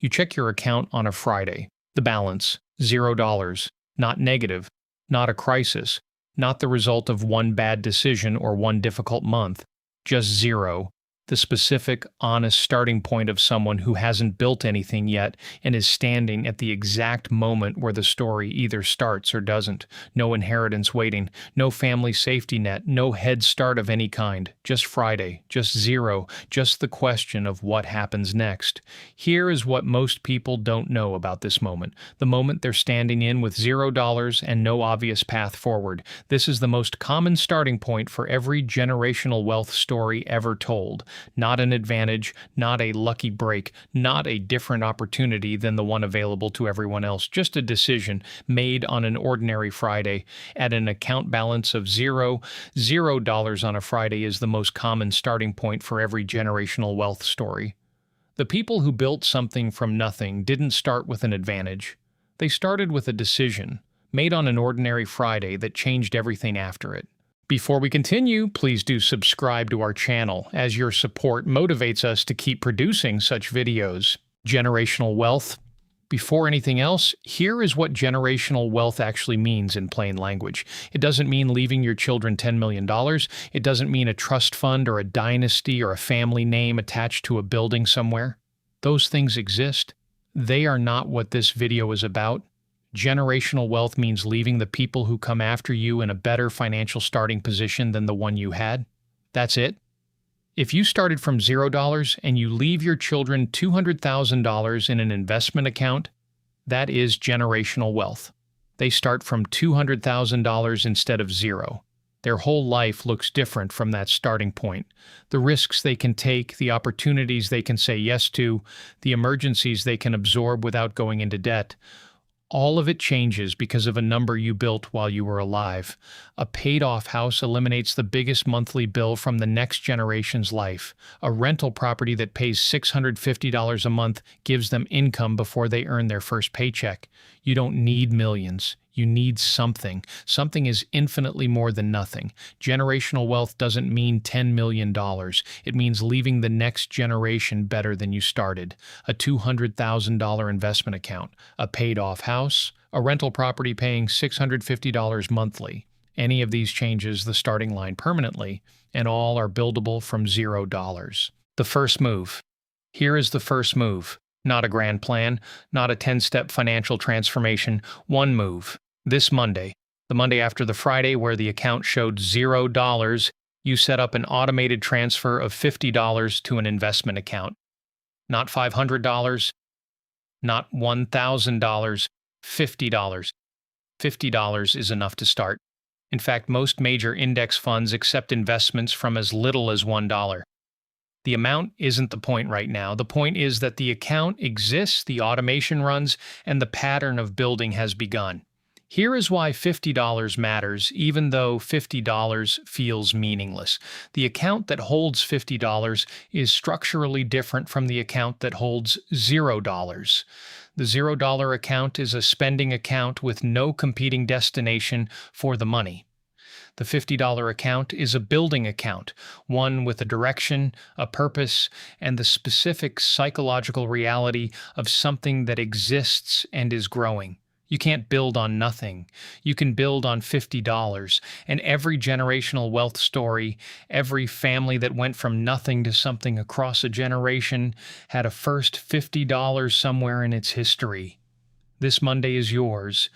You check your account on a Friday. The balance, $0. Not negative, not a crisis, not the result of one bad decision or one difficult month. Just zero. The specific, honest starting point of someone who hasn't built anything yet and is standing at the exact moment where the story either starts or doesn't. No inheritance waiting, no family safety net, no head start of any kind. Just Friday, just zero, just the question of what happens next. Here is what most people don't know about this moment. The moment they're standing in with $0 and no obvious path forward. This is the most common starting point for every generational wealth story ever told. Not an advantage, not a lucky break, not a different opportunity than the one available to everyone else. Just a decision made on an ordinary Friday at an account balance of zero. $0 on a Friday is the most common starting point for every generational wealth story. The people who built something from nothing didn't start with an advantage. They started with a decision made on an ordinary Friday that changed everything after it. Before we continue, please do subscribe to our channel, as your support motivates us to keep producing such videos. Generational wealth. Before anything else, here is what generational wealth actually means in plain language. It doesn't mean leaving your children $10 million. It doesn't mean a trust fund or a dynasty or a family name attached to a building somewhere. Those things exist. They are not what this video is about. Generational wealth means leaving the people who come after you in a better financial starting position than the one you had. That's it. If you started from $0 and you leave your children $200,000 in an investment account, that is generational wealth. They start from $200,000 instead of zero. Their whole life looks different from that starting point. The risks they can take, the opportunities they can say yes to, the emergencies they can absorb without going into debt. All of it changes because of a number you built while you were alive. A paid-off house eliminates the biggest monthly bill from the next generation's life. A rental property that pays $650 a month gives them income before they earn their first paycheck. You don't need millions. You need something. Something is infinitely more than nothing. Generational wealth doesn't mean $10 million. It means leaving the next generation better than you started. A $200,000 investment account, a paid-off house, a rental property paying $650 monthly. Any of these changes the starting line permanently, and all are buildable from $0. The first move. Here is the first move. Not a grand plan, not a 10-step financial transformation. One move. This Monday, the Monday after the Friday where the account showed $0, you set up an automated transfer of $50 to an investment account. Not $500, not $1,000, $50. $50 is enough to start. In fact, most major index funds accept investments from as little as $1. The amount isn't the point right now. The point is that the account exists, the automation runs, and the pattern of building has begun. Here is why $50 matters, even though $50 feels meaningless. The account that holds $50 is structurally different from the account that holds $0. The $0 account is a spending account with no competing destination for the money. The $50 account is a building account, one with a direction, a purpose, and the specific psychological reality of something that exists and is growing. You can't build on nothing. You can build on $50, and every generational wealth story, every family that went from nothing to something across a generation had a first $50 somewhere in its history. This Monday is yours.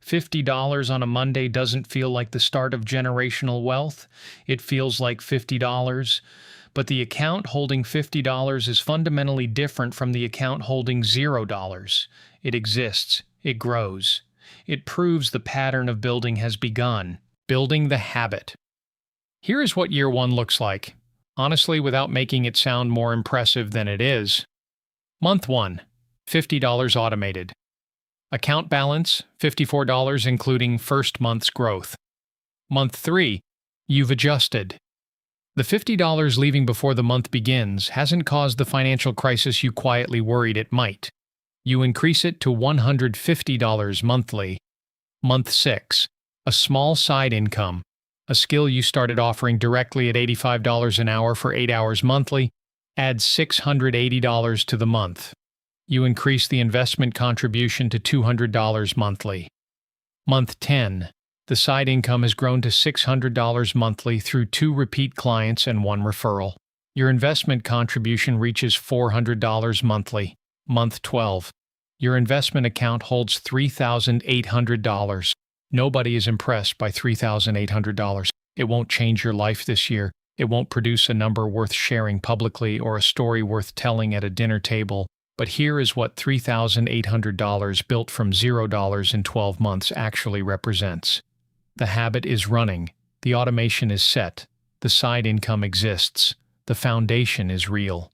$50 on a Monday doesn't feel like the start of generational wealth. It feels like $50, but the account holding $50 is fundamentally different from the account holding $0. It exists. It grows. It proves the pattern of building has begun. Building the habit. Here is what year one looks like. Honestly, without making it sound more impressive than it is. Month 1, $50 automated. Account balance, $54 including first month's growth. Month 3, you've adjusted. The $50 leaving before the month begins hasn't caused the financial crisis you quietly worried it might. You increase it to $150 monthly. Month 6, a small side income, a skill you started offering directly at $85 an hour for 8 hours monthly, adds $680 to the month. You increase the investment contribution to $200 monthly. Month 10. The side income has grown to $600 monthly through 2 repeat clients and 1 referral. Your investment contribution reaches $400 monthly. Month 12. Your investment account holds $3,800. Nobody is impressed by $3,800. It won't change your life this year. It won't produce a number worth sharing publicly or a story worth telling at a dinner table. But here is what $3,800 built from $0 in 12 months actually represents. The habit is running. The automation is set. The side income exists. The foundation is real.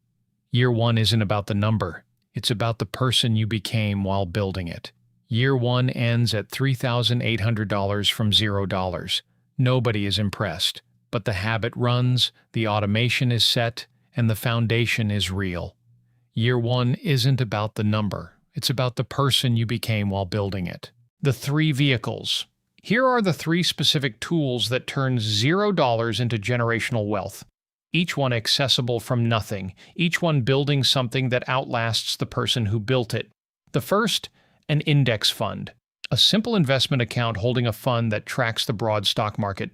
Year 1 isn't about the number. It's about the person you became while building it. Year 1 ends at $3,800 from $0. Nobody is impressed. But the habit runs, the automation is set, and the foundation is real. Year 1 isn't about the number. It's about the person you became while building it. The 3 vehicles. Here are the 3 specific tools that turn $0 into generational wealth. Each one accessible from nothing. Each one building something that outlasts the person who built it. The first, an index fund. A simple investment account holding a fund that tracks the broad stock market,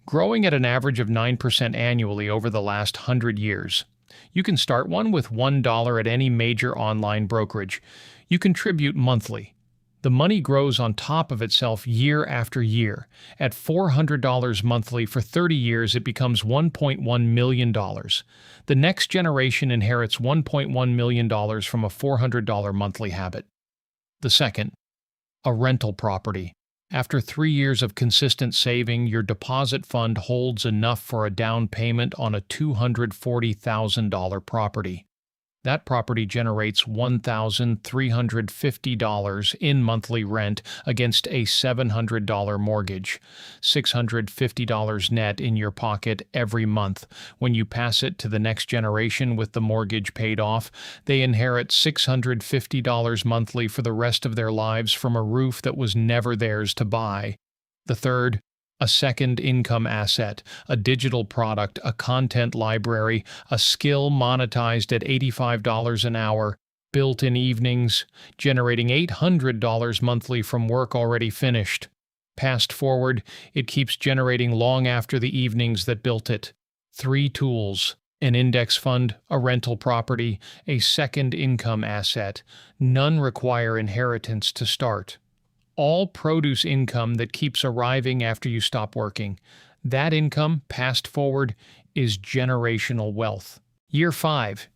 growing at an average of 9% annually over the last 100 years. You can start one with $1 at any major online brokerage. You contribute monthly. The money grows on top of itself year after year. At $400 monthly for 30 years, it becomes $1.1 million. The next generation inherits $1.1 million from a $400 monthly habit. The second, a rental property. After 3 years of consistent saving, your deposit fund holds enough for a down payment on a $240,000 property. That property generates $1,350 in monthly rent against a $700 mortgage, $650 net in your pocket every month. When you pass it to the next generation with the mortgage paid off, they inherit $650 monthly for the rest of their lives from a roof that was never theirs to buy. The third, a second income asset, a digital product, a content library, a skill monetized at $85 an hour, built in evenings, generating $800 monthly from work already finished. Passed forward, it keeps generating long after the evenings that built it. 3 tools, an index fund, a rental property, a second income asset. None require inheritance to start. All produce income that keeps arriving after you stop working. That income, passed forward, is generational wealth. Year 5.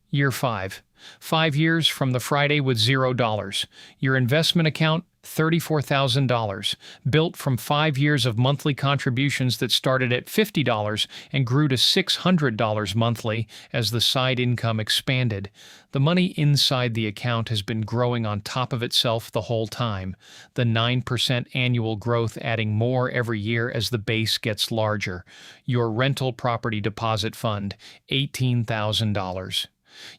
5 years from the Friday with $0. Your investment account, $34,000, built from 5 years of monthly contributions that started at $50 and grew to $600 monthly as the side income expanded. The money inside the account has been growing on top of itself the whole time, the 9% annual growth adding more every year as the base gets larger. Your rental property deposit fund, $18,000.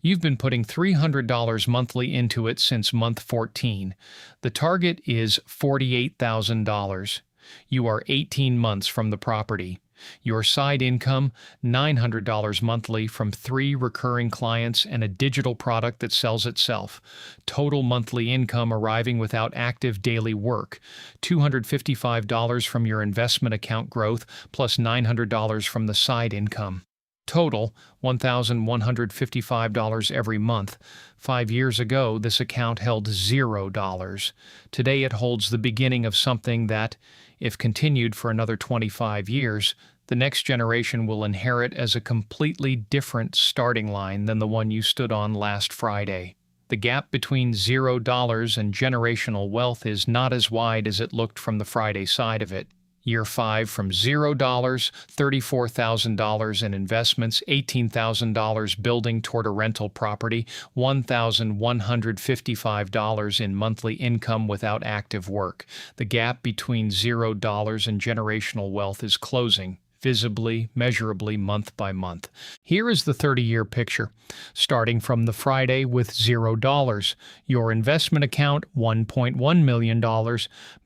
You've been putting $300 monthly into it since month 14. The target is $48,000. You are 18 months from the property. Your side income, $900 monthly from 3 recurring clients and a digital product that sells itself. Total monthly income arriving without active daily work, $255 from your investment account growth plus $900 from the side income. Total, $1,155 every month. 5 years ago, this account held $0. Today it holds the beginning of something that, if continued for another 25 years, the next generation will inherit as a completely different starting line than the one you stood on last Friday. The gap between $0 and generational wealth is not as wide as it looked from the Friday side of it. Year 5 from $0, $34,000 in investments, $18,000 building toward a rental property, $1,155 in monthly income without active work. The gap between $0 and generational wealth is closing. visibly, measurably, month by month. Here is the 30-year picture. Starting from the Friday with $0, your investment account $1.1 million,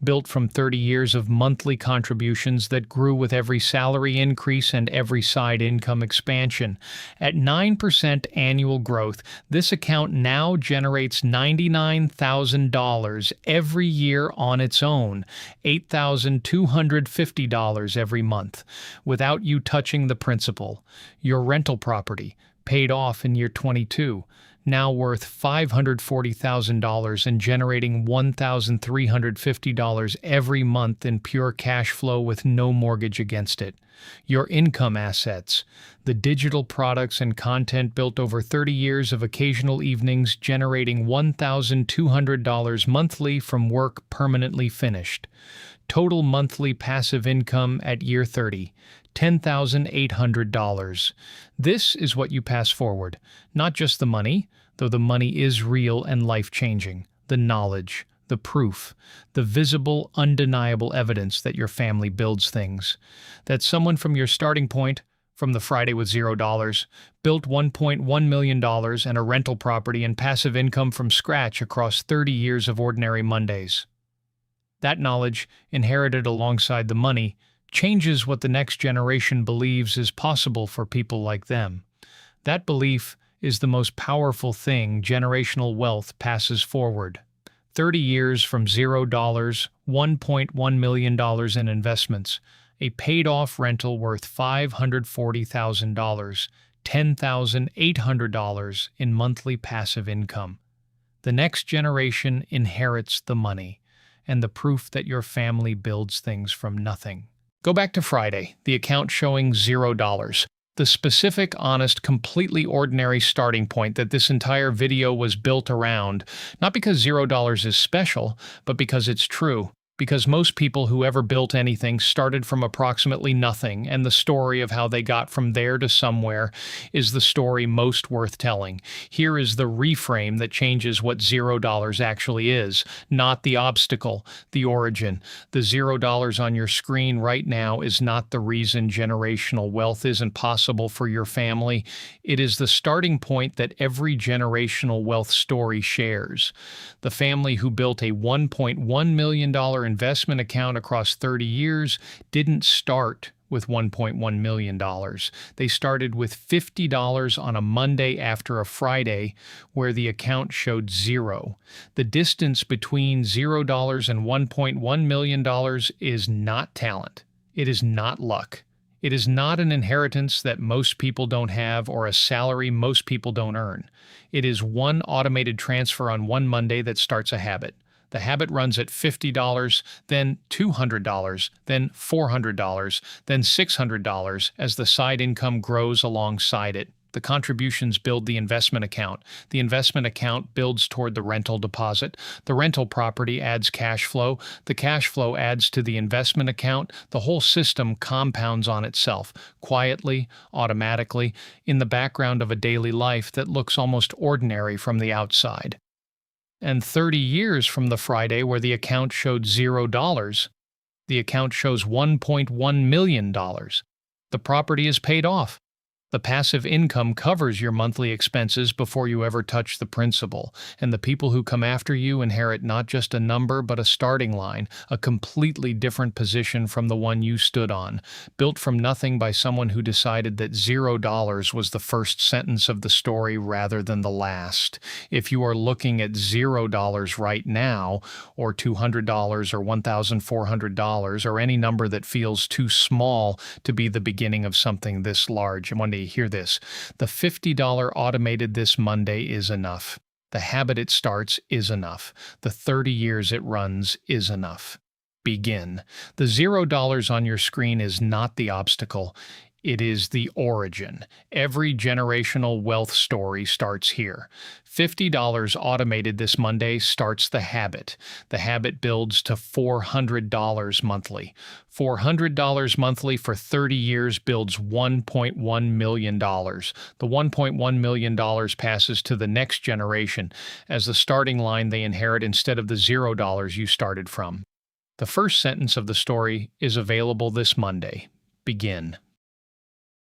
built from 30 years of monthly contributions that grew with every salary increase and every side income expansion. At 9% annual growth, this account now generates $99,000 every year on its own, $8,250 every month, without you touching the principal. Your rental property, paid off in year 22, now worth $540,000 and generating $1,350 every month in pure cash flow with no mortgage against it. Your income assets, the digital products and content built over 30 years of occasional evenings generating $1,200 monthly from work permanently finished. Total monthly passive income at year 30, $10,800. This is what you pass forward, not just the money, though the money is real and life-changing, the knowledge, the proof, the visible, undeniable evidence that your family builds things, that someone from your starting point, from the Friday with $0, built $1.1 million and a rental property and passive income from scratch across 30 years of ordinary Mondays. That knowledge, inherited alongside the money, changes what the next generation believes is possible for people like them. That belief is the most powerful thing generational wealth passes forward. 30 years from $0, $1.1 million in investments, a paid-off rental worth $540,000, $10,800 in monthly passive income. The next generation inherits the money and the proof that your family builds things from nothing. Go back to Friday, the account showing $0. The specific, honest, completely ordinary starting point that this entire video was built around, not because $0 is special, but because it's true. Because most people who ever built anything started from approximately nothing, and the story of how they got from there to somewhere is the story most worth telling. Here is the reframe that changes what $0 actually is, not the obstacle, the origin. The $0 on your screen right now is not the reason generational wealth isn't possible for your family. It is the starting point that every generational wealth story shares. The family who built a $1.1 million investment account across 30 years didn't start with $1.1 million. They started with $50 on a Monday after a Friday where the account showed $0. The distance between $0 and $1.1 million is not talent. It is not luck. It is not an inheritance that most people don't have or a salary most people don't earn. It is one automated transfer on one Monday that starts a habit. The habit runs at $50, then $200, then $400, then $600 as the side income grows alongside it. The contributions build the investment account. The investment account builds toward the rental deposit. The rental property adds cash flow. The cash flow adds to the investment account. The whole system compounds on itself, quietly, automatically, in the background of a daily life that looks almost ordinary from the outside. And 30 years from the Friday where the account showed $0, the account shows $1.1 million. The property is paid off. The passive income covers your monthly expenses before you ever touch the principal, and the people who come after you inherit not just a number but a starting line, a completely different position from the one you stood on, built from nothing by someone who decided that $0 was the first sentence of the story rather than the last. If you are looking at $0 right now, or $200 or $1,400, or any number that feels too small to be the beginning of something this large, and one day hear this, the $50 automated this Monday is enough. The habit it starts is enough. The 30 years it runs is enough. Begin. The $0 on your screen is not the obstacle. It is the origin. Every generational wealth story starts here. $50 automated this Monday starts the habit. The habit builds to $400 monthly. $400 monthly for 30 years builds $1.1 million. The $1.1 million passes to the next generation as the starting line they inherit instead of the $0 you started from. The first sentence of the story is available this Monday. Begin.